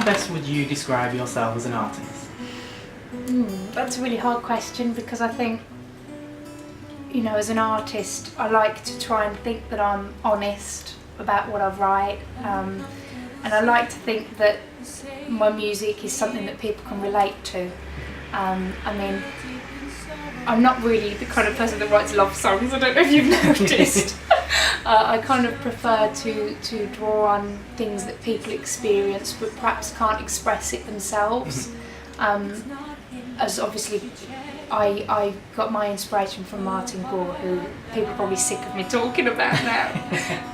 best would you describe yourself as an artist? That's a really hard question because I think, you know, as an artist, I like to try and think that I'm honest about what I write, and I like to think that my music is something that people can relate to. I mean, I'm not really the kind of person that writes love songs, I don't know if you've noticed. I kind of prefer to draw on things that people experience but perhaps can't express it themselves. As obviously I got my inspiration from Martin Gore, who people are probably sick of me talking about now.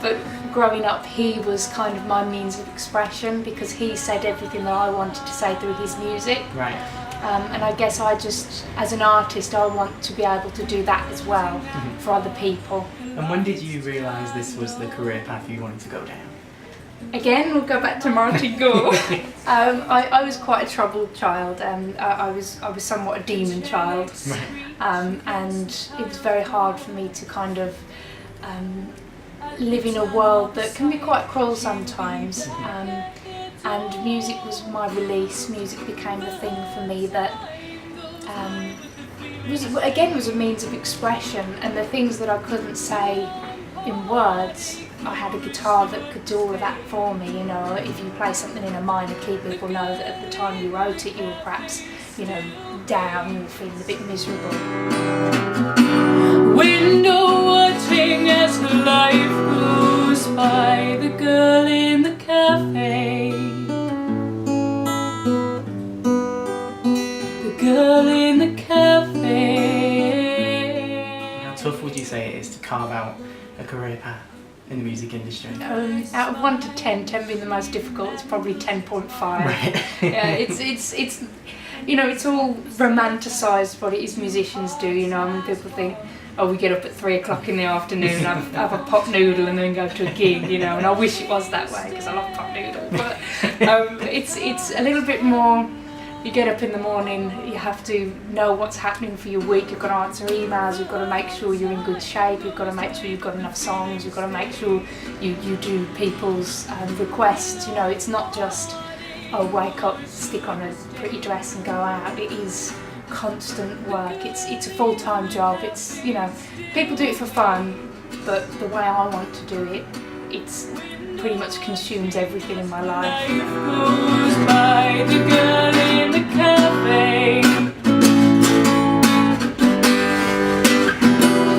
But growing up, he was kind of my means of expression because he said everything that I wanted to say through his music. Right. And I guess I just, as an artist, I want to be able to do that as well for other people. And when did you realise this was the career path you wanted to go down? Again, we'll go back to Martin Gore. I was quite a troubled child. I was somewhat a demon child, and it was very hard for me to kind of live in a world that can be quite cruel sometimes. And music was my release. Music became the thing for me that was a means of expression, and the things that I couldn't say in words, I had a guitar that could do all of that for me. You know, if you play something in a minor key, people know that at the time you wrote it, you were perhaps, you know, down, you were feeling a bit miserable. Window watching as life goes by, the girl in the cafe, the girl in the cafe. How tough would you say it is to carve out a career path in the music industry? Out of 1 to 10, 10 being the most difficult, it's probably 10.5. Right. Yeah, it's you know, it's all romanticised what it is musicians do. You know, I mean, people think, oh, we get up at 3 o'clock in the afternoon, have a pop noodle, and then go to a gig. You know, and I wish it was that way because I love pop noodle. But it's a little bit more. You get up in the morning, you have to know what's happening for your week, you've got to answer emails, you've got to make sure you're in good shape, you've got to make sure you've got enough songs, you've got to make sure you do people's requests. You know, it's not just, oh, wake up, stick on a pretty dress and go out. It is constant work, it's a full-time job. It's, you know, people do it for fun, but the way I want to do it, it's pretty much consumes everything in my life. Life goes by, the girl in the cafe,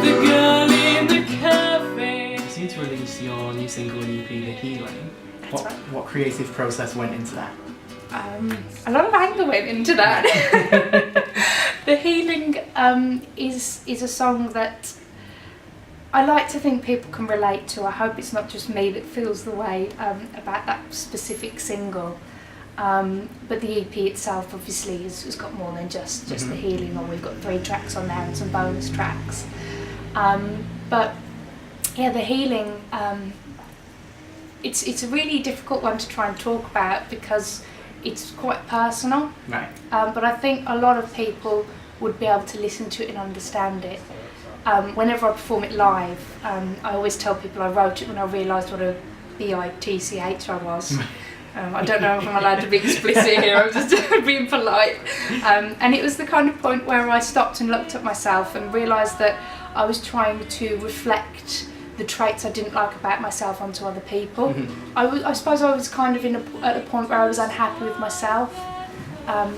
the girl in the cafe. You seem to release your new single and EP, The Healing. That's right. What creative process went into that? A lot of anger went into that. The Healing is a song that I like to think people can relate to. I hope it's not just me that feels the way about that specific single. But the EP itself obviously has got more than just The Healing, or we've got 3 tracks on there and some bonus tracks. But yeah, The Healing, it's a really difficult one to try and talk about because it's quite personal. Right. But I think a lot of people would be able to listen to it and understand it. Whenever I perform it live, I always tell people I wrote it when I realised what a bitch I was. I don't know if I'm allowed to be explicit here, I'm just being polite. And it was the kind of point where I stopped and looked at myself and realised that I was trying to reflect the traits I didn't like about myself onto other people. I suppose I was kind of at a point where I was unhappy with myself.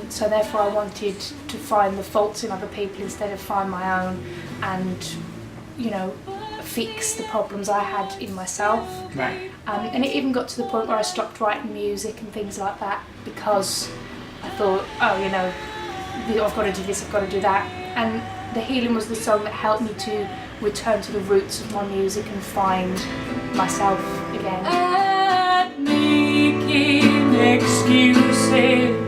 So therefore I wanted to find the faults in other people instead of find my own, and, you know, fix the problems I had in myself. Right. And it even got to the point where I stopped writing music and things like that because I thought, oh, you know, I've got to do this, I've got to do that. And The Healing was the song that helped me to return to the roots of my music and find myself again. At making excuses,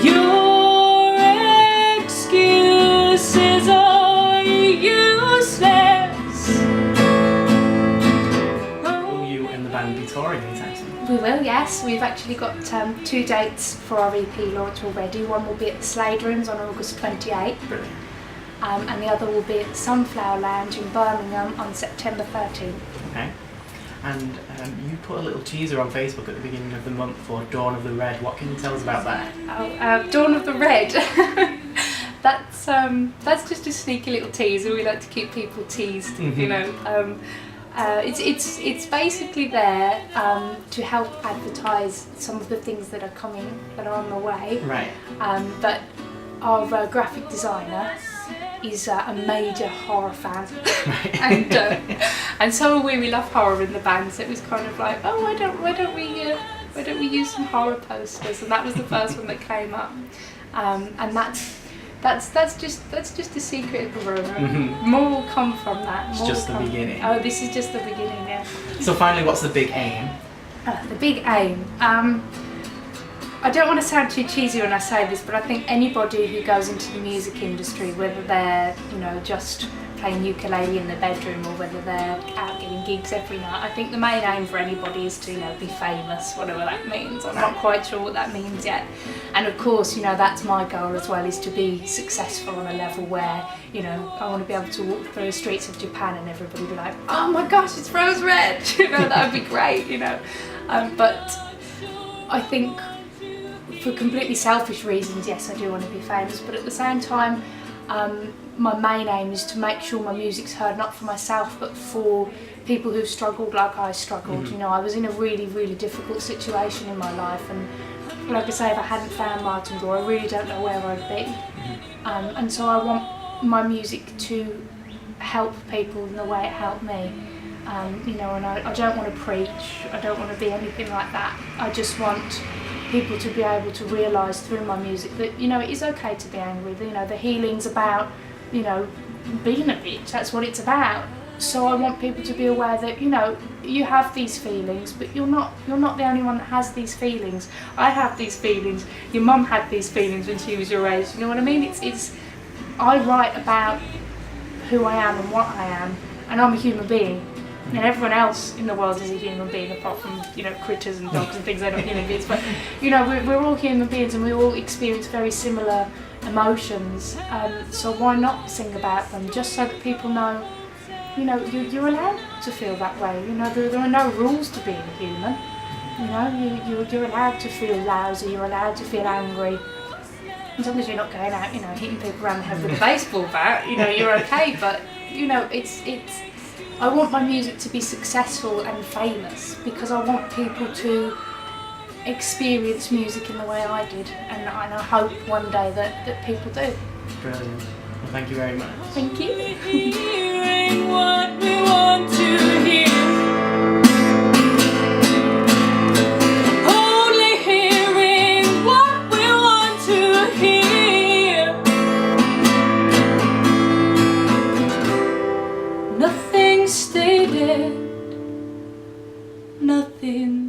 your excuses are useless. Will you and the band be touring anytime soon? We will, yes. We've actually got 2 dates for our EP launch already. One will be at the Slade Rooms on August 28th. Brilliant. And the other will be at the Sunflower Lounge in Birmingham on September 13th. Okay. And you put a little teaser on Facebook at the beginning of the month for Dawn of the Red. What can you tell us about that? Oh, Dawn of the Red. That's just a sneaky little teaser. We like to keep people teased, you know. It's basically there to help advertise some of the things that are coming, that are on the way. Right. But our graphic designer is a major horror fan, and so are we. We love horror in the band, so it was kind of like, oh, why don't we use some horror posters? And that was the first one that came up, and that's just a secret of the room. More will come from that. It's More just will the come. beginning. Oh, this is just the beginning, yeah. So finally, what's the big aim? The big aim. I don't want to sound too cheesy when I say this, but I think anybody who goes into the music industry, whether they're, you know, just playing ukulele in the bedroom or whether they're out getting gigs every night, I think the main aim for anybody is to, you know, be famous, whatever that means. I'm not quite sure what that means yet. And of course, you know, that's my goal as well, is to be successful on a level where, you know, I want to be able to walk through the streets of Japan and everybody be like, oh my gosh, it's Rose Red, you know, that would be great, you know. But I think for completely selfish reasons, yes, I do want to be famous, but at the same time, my main aim is to make sure my music's heard, not for myself, but for people who've struggled like I struggled. You know, I was in a really, really difficult situation in my life, and like I say, if I hadn't found Martin Gore, I really don't know where I'd be. And so I want my music to help people in the way it helped me. You know, and I don't want to preach, I don't want to be anything like that. I just want people to be able to realise through my music that, you know, it is okay to be angry. You know, the healing's about, you know, being a bitch, that's what it's about. So I want people to be aware that, you know, you have these feelings, but you're not the only one that has these feelings. I have these feelings, your mum had these feelings when she was your age, you know what I mean? It's I write about who I am and what I am, and I'm a human being. And everyone else in the world is a human being, apart from, you know, critters and dogs and things. They're not human beings, but, you know, we're all human beings and we all experience very similar emotions. So why not sing about them, just so that people know, you know, you're allowed to feel that way. You know, there are no rules to being a human. You know, you're allowed to feel lousy, you're allowed to feel angry. As long as you're not going out, you know, hitting people around the head with a baseball bat, you know, you're okay. But, you know, it's. I want my music to be successful and famous because I want people to experience music in the way I did, and I hope one day that people do. Brilliant. Well, thank you very much. Thank you. Hearing what we want to hear. Only hearing what we want to hear. Nothing stated, nothing